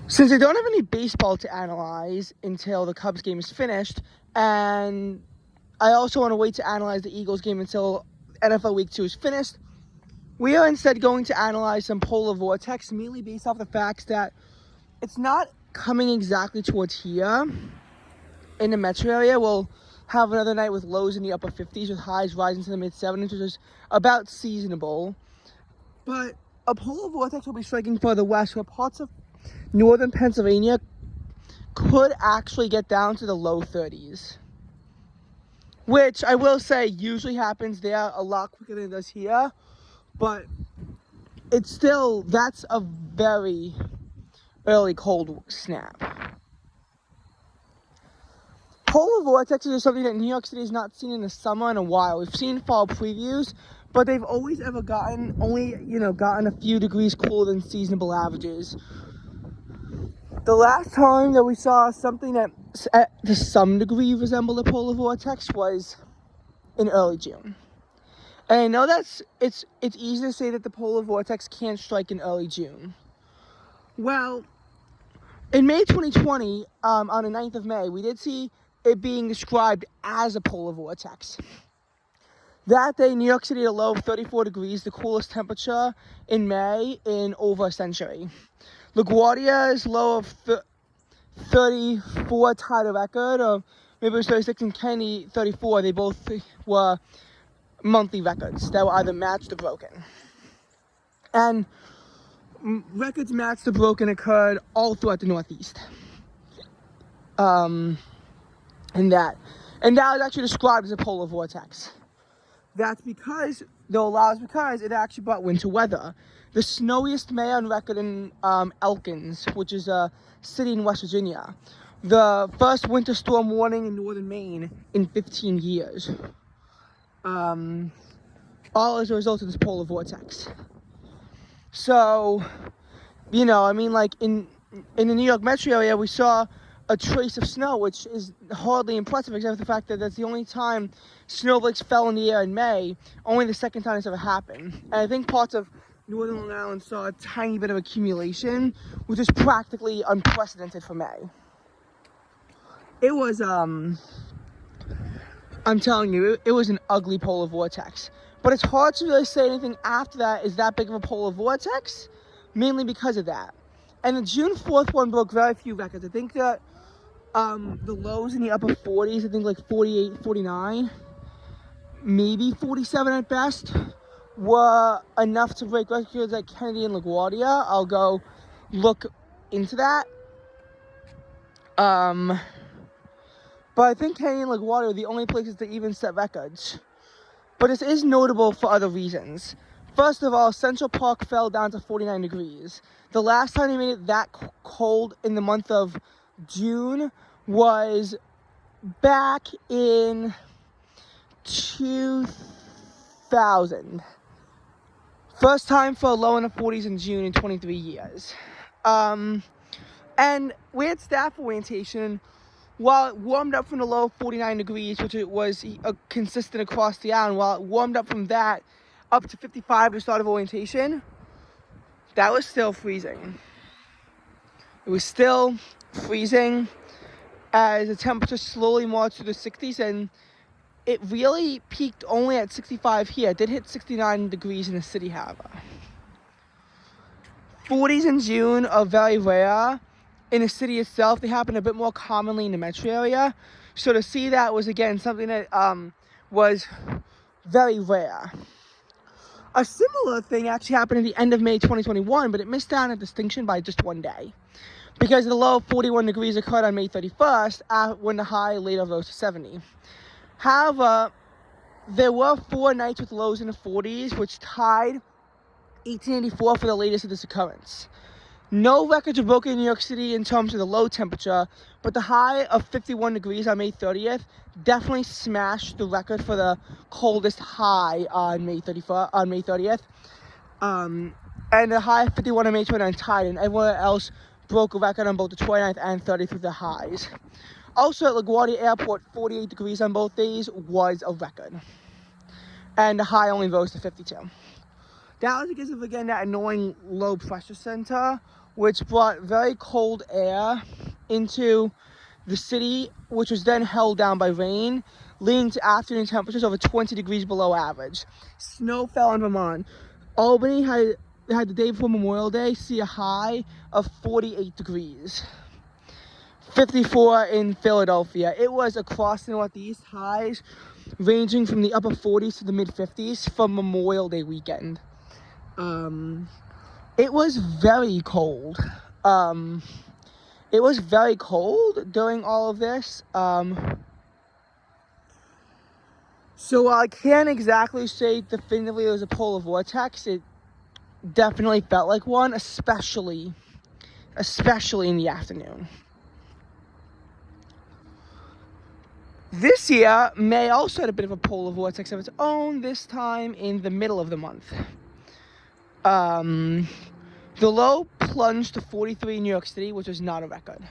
Since I don't have any baseball to analyze until the Cubs game is finished, and I also want to wait to analyze the Eagles game until NFL Week 2 is finished, we are instead going to analyze some polar vortex, mainly based off the facts that it's not coming exactly towards here in the metro area. We'll have another night with lows in the upper 50s with highs rising to the mid 70s, which is about seasonable. But a polar vortex will be striking further west, where parts of northern Pennsylvania could actually get down to the low 30s. Which I will say usually happens there a lot quicker than it does here. But it's still, that's a very early cold snap. Polar vortexes are something that New York City has not seen in the summer in a while. We've seen fall previews, but they've always ever gotten a few degrees cooler than seasonable averages. The last time that we saw something that to some degree resembled a polar vortex was in early June. And I know it's easy to say that the polar vortex can't strike in early June. Well, in May 2020, on the 9th of May, we did see it being described as a polar vortex. That day, New York City had a low of 34 degrees, the coolest temperature in May in over a century. LaGuardia's low of 34 tied a record, or maybe it was 36, and Kennedy 34. They both were monthly records that were either matched or broken. And records matched or broken occurred all throughout the Northeast. And that was actually described as a polar vortex. That's because it actually brought winter weather. The snowiest May on record in Elkins, which is a city in West Virginia. The first winter storm warning in northern Maine in 15 years. All as a result of this polar vortex. So, like in the New York metro area, we saw a trace of snow, which is hardly impressive, except for the fact that that's the only time snowflakes fell in the air in May, only the second time it's ever happened. And I think parts of northern Long Island saw a tiny bit of accumulation, which is practically unprecedented for May. It was, I'm telling you, it was an ugly polar vortex. But it's hard to really say anything after that is that big of a polar vortex, mainly because of that. And the June 4th one broke very few records. I think that the lows in the upper 40s, I think like 48, 49, maybe 47 at best, were enough to break records like Kennedy and LaGuardia. I'll go look into that. But I think Kennedy and LaGuardia are the only places to even set records. But this is notable for other reasons. First of all, Central Park fell down to 49 degrees. The last time they made it that cold in the month of June was back in 2000. First time for a low in the 40s in June in 23 years. And we had staff orientation. While it warmed up from the low of 49 degrees, which it was consistent across the island, while it warmed up from that up to 55 to start of orientation, that was still freezing. It was still freezing as the temperature slowly marched through the 60s, and it really peaked only at 65 here. It did hit 69 degrees in the city, however. 40s in June are very rare. In the city itself, they happen a bit more commonly in the metro area. So to see that was, again, something that was very rare. A similar thing actually happened at the end of May 2021, but it missed out on a distinction by just one day. Because the low of 41 degrees occurred on May 31st, when the high later rose to 70. However, there were 4 nights with lows in the 40s, which tied 1884 for the latest of this occurrence. No records were broken in New York City in terms of the low temperature, but the high of 51 degrees on May 30th definitely smashed the record for the coldest high on May 30th. And the high of 51 on May 29th tied, and everyone else broke a record on both the 29th and 30th with the highs. Also at LaGuardia Airport, 48 degrees on both days was a record. And the high only rose to 52. That was because of, again, that annoying low pressure center, which brought very cold air into the city, which was then held down by rain, leading to afternoon temperatures over 20 degrees below average. Snow fell in Vermont. Albany had the day before Memorial Day see a high of 48 degrees. 54 in Philadelphia. It was across the Northeast, highs ranging from the upper 40s to the mid 50s for Memorial Day weekend. It was very cold. It was very cold during all of this. So while I can't exactly say definitively it was a polar vortex, it definitely felt like one, especially in the afternoon. This year, May also had a bit of a polar vortex of its own, this time in the middle of the month. The low plunged to 43 in New York City, which was not a record.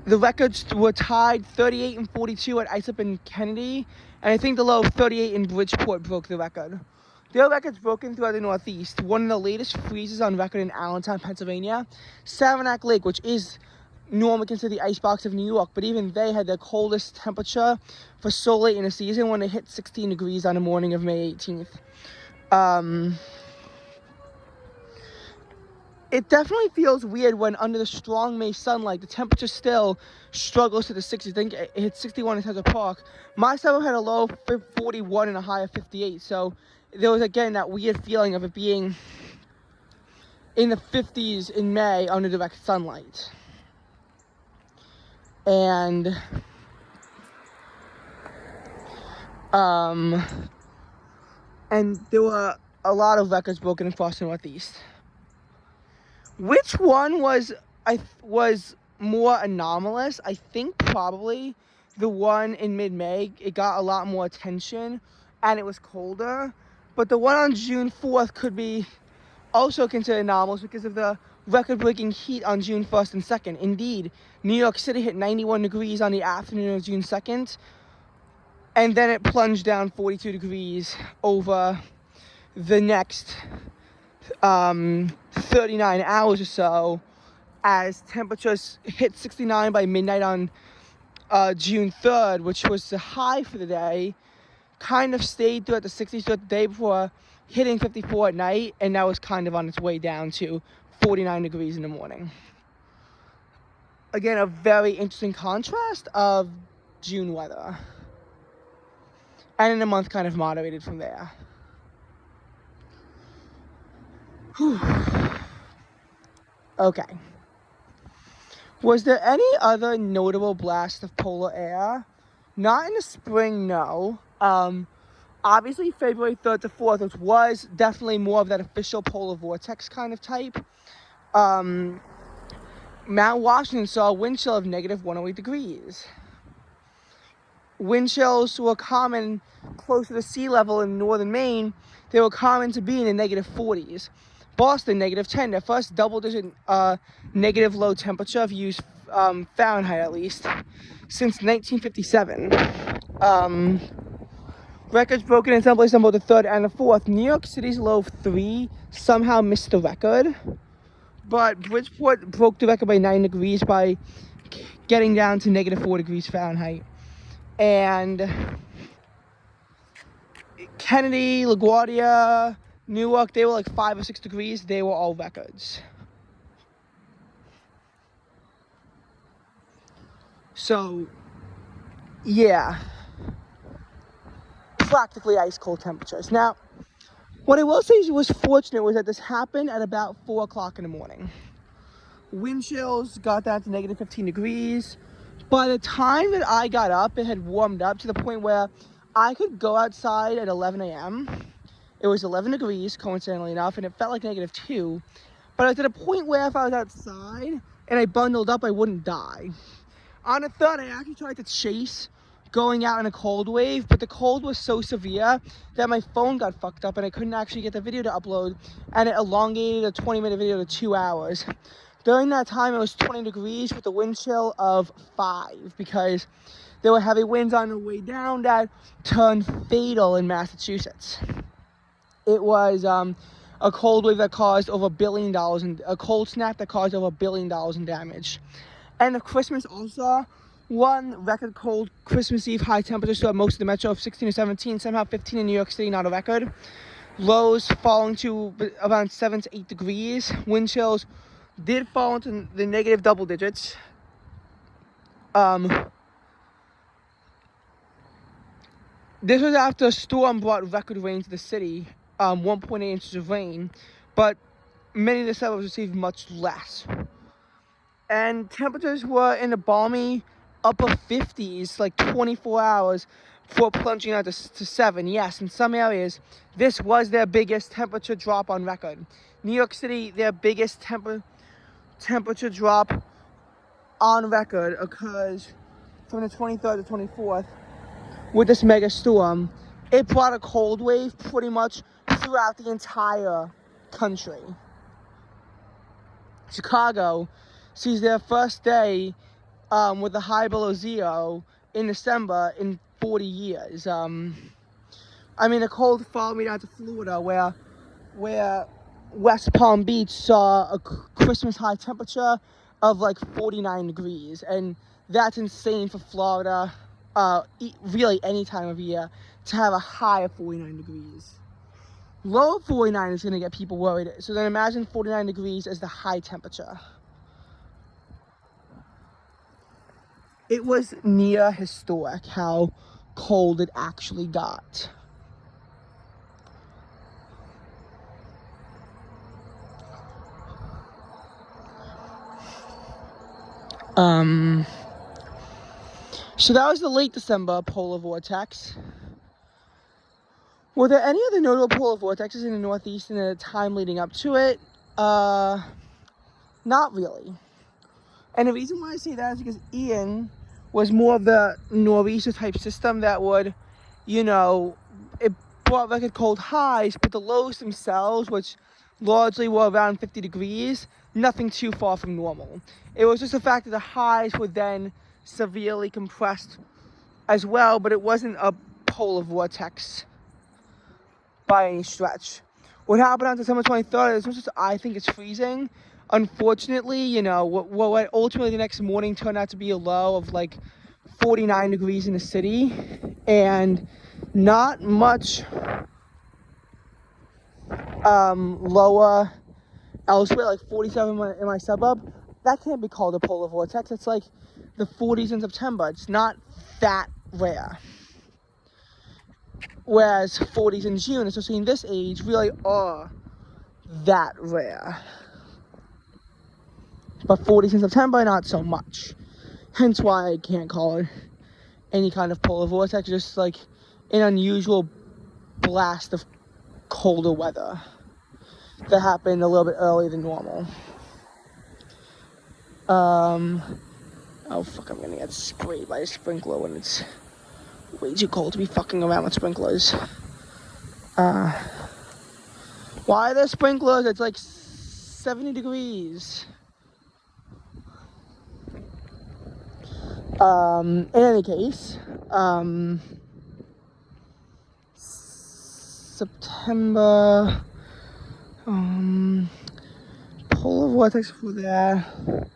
The records were tied 38 and 42 at Islip and Kennedy, and I think the low 38 in Bridgeport broke the record. There are records broken throughout the Northeast. One of the latest freezes on record in Allentown, Pennsylvania, Saranac Lake, which is normally considered the icebox of New York, but even they had their coldest temperature for so late in the season when they hit 16 degrees on the morning of May 18th. It definitely feels weird when under the strong May sunlight, the temperature still struggles to the 60s. I think it hit 61 in Central Park. My summer had a low of 41 and a high of 58. So there was, again, that weird feeling of it being in the 50s in May under direct sunlight. And there were a lot of records broken across the Northeast. Which one was more anomalous? I think probably the one in mid-May. It got a lot more attention and it was colder. But the one on June 4th could be also considered anomalous because of the record-breaking heat on June 1st and 2nd. Indeed, New York City hit 91 degrees on the afternoon of June 2nd. And then it plunged down 42 degrees over the next 39 hours or so, as temperatures hit 69 by midnight on June 3rd, which was the high for the day, kind of stayed throughout the 60s throughout the day before hitting 54 at night, and now was kind of on its way down to 49 degrees in the morning. Again, a very interesting contrast of June weather. And in a month kind of moderated from there. Whew. Okay. Was there any other notable blast of polar air? Not in the spring, no. Obviously, February 3rd to 4th, which was definitely more of that official polar vortex kind of type. Mount Washington saw a wind chill of negative 108 degrees. Wind chills were common close to the sea level in northern Maine. They were common to be in the negative 40s. Boston, negative 10, their first double-digit negative low temperature, if you use Fahrenheit at least, since 1957. Records broken in some places on both the 3rd and the 4th. New York City's low of 3 somehow missed the record, but Bridgeport broke the record by 9 degrees by getting down to negative 4 degrees Fahrenheit. And Kennedy, LaGuardia, Newark, they were like 5 or 6 degrees. They were all records. So, yeah. Practically ice cold temperatures. Now, what I will say was fortunate was that this happened at about 4 o'clock in the morning. Wind chills got down to negative 15 degrees. By the time that I got up, it had warmed up to the point where I could go outside at 11 a.m. It was 11 degrees, coincidentally enough, and it felt like negative 2. But I was at a point where if I was outside and I bundled up, I wouldn't die. On the 3rd, I actually tried to chase going out in a cold wave, but the cold was so severe that my phone got fucked up and I couldn't actually get the video to upload, and it elongated a 20-minute video to 2 hours. During that time, it was 20 degrees with a wind chill of 5 because there were heavy winds on the way down that turned fatal in Massachusetts. It was a cold wave that caused over $1 billion in a cold snap that caused over $1 billion in damage. And of Christmas also, one record cold Christmas Eve high temperature saw most of the metro of 16 to 17, somehow 15 in New York City, not a record. Lows falling to around 7 to 8 degrees. Wind chills did fall into the negative double digits. This was after a storm brought record rain to the city, 1.8 inches of rain, but many of the suburbs received much less. And temperatures were in the balmy upper 50s, like 24 hours, before plunging out to 7. Yes, in some areas, this was their biggest temperature drop on record. New York City, their biggest temperature drop on record occurs from the 23rd to 24th with this mega storm. It brought a cold wave pretty much throughout the entire country. Chicago sees their first day with a high below zero in December in 40 years. The cold followed me down to Florida, where West Palm Beach saw a Christmas high temperature of like 49 degrees, and that's insane for Florida, really any time of year, to have a high of 49 degrees. Low 49 is going to get people worried, so then imagine 49 degrees as the high temperature. It was near historic how cold it actually got. So that was the late December polar vortex. Were there any other notable polar vortexes in the Northeast in the time leading up to it? Not really. And the reason why I say that is because Ian was more of the nor'easter type system that would, it brought record cold highs, but the lows themselves, which largely were around 50 degrees, nothing too far from normal. It was just the fact that the highs were then severely compressed as well, but it wasn't a polar vortex by any stretch. What happened on December 23rd, as much as I think it's freezing, unfortunately, what ultimately the next morning turned out to be a low of like 49 degrees in the city, and not much lower elsewhere, like 47 in my suburb. That can't be called a polar vortex. It's like the 40s in September. It's not that rare. Whereas 40s in June, especially in this age, really are that rare. But 40s in September, not so much. Hence why I can't call it any kind of polar vortex, just like an unusual blast of colder weather that happened a little bit earlier than normal. Oh fuck, I'm gonna get sprayed by a sprinkler when it's way too cold to be fucking around with sprinklers. Why are there sprinklers? It's like 70 degrees. In any case, September, polar vortex for that.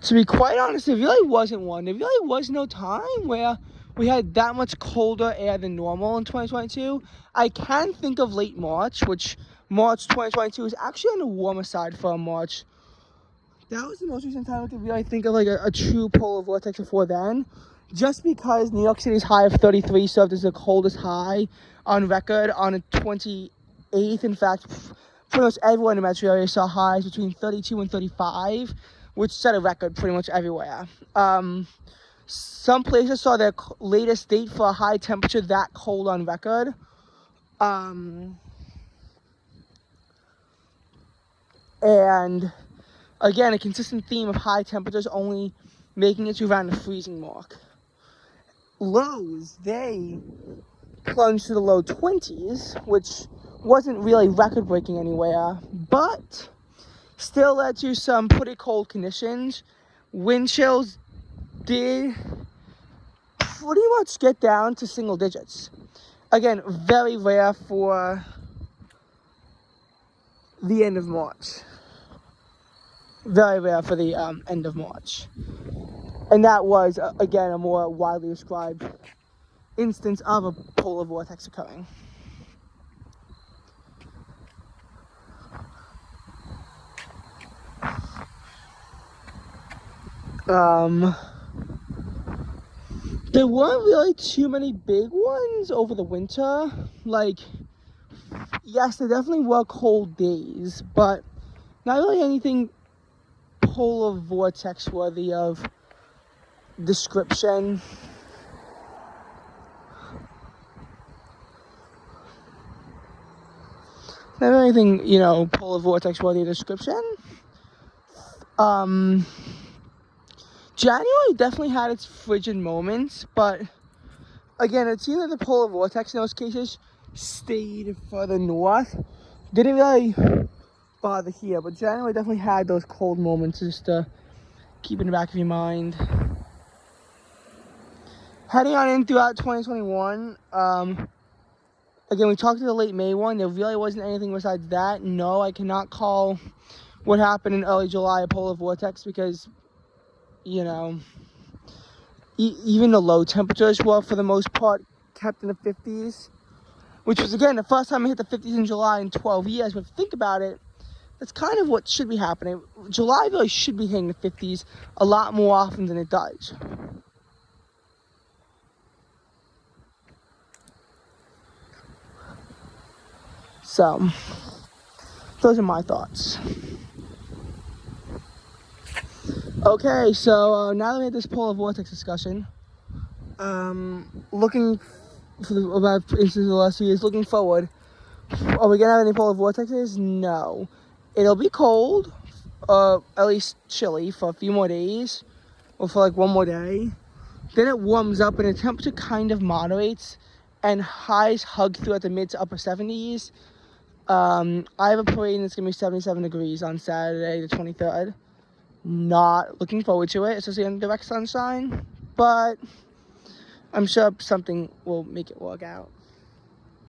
To be quite honest, there really wasn't one. There really was no time where we had that much colder air than normal in 2022. I can think of late March, which March 2022 is actually on the warmer side for a March. That was the most recent time I could really think of like a true polar vortex before then. Just because New York City's high of 33 served as the coldest high on record on the 28th. In fact, pretty much everyone in the metro area saw highs between 32 and 35, which set a record pretty much everywhere. Some places saw their latest date for a high temperature that cold on record. And again, a consistent theme of high temperatures only making it to around the freezing mark. Lows, they plunged to the low 20s, which wasn't really record-breaking anywhere, but still led to some pretty cold conditions. Wind chills did pretty much get down to single digits. Again, very rare for the end of March. Very rare for the end of March. And that was, again, a more widely described instance of a polar vortex occurring. There weren't really too many big ones over the winter. Like, yes, there definitely were cold days, but not really anything polar vortex worthy of description. Not really anything, you know, polar vortex worthy of description. January definitely had its frigid moments, but again, it seemed that the polar vortex in those cases stayed further north. Didn't really bother here, but January definitely had those cold moments just to keep in the back of your mind. Heading on in throughout 2021, again, we talked to the late May one. There really wasn't anything besides that. No, I cannot call what happened in early July a polar vortex because, you know, even the low temperatures were, for the most part, kept in the 50s, which was, again, the first time I hit the 50s in July in 12 years. But if you think about it, that's kind of what should be happening. July really should be hitting the 50s a lot more often than it does. So, those are my thoughts. Okay, so now that we had this polar vortex discussion, looking for about instance of the last 2 years, looking forward, are we gonna have any polar vortexes? No. It'll be cold, at least chilly for a few more days, or for like one more day. Then it warms up and the temperature kind of moderates, and highs hug throughout the mid to upper 70s. I have a parade and it's gonna be 77 degrees on Saturday, the 23rd. Not looking forward to it, especially in direct sunshine, but I'm sure something will make it work out.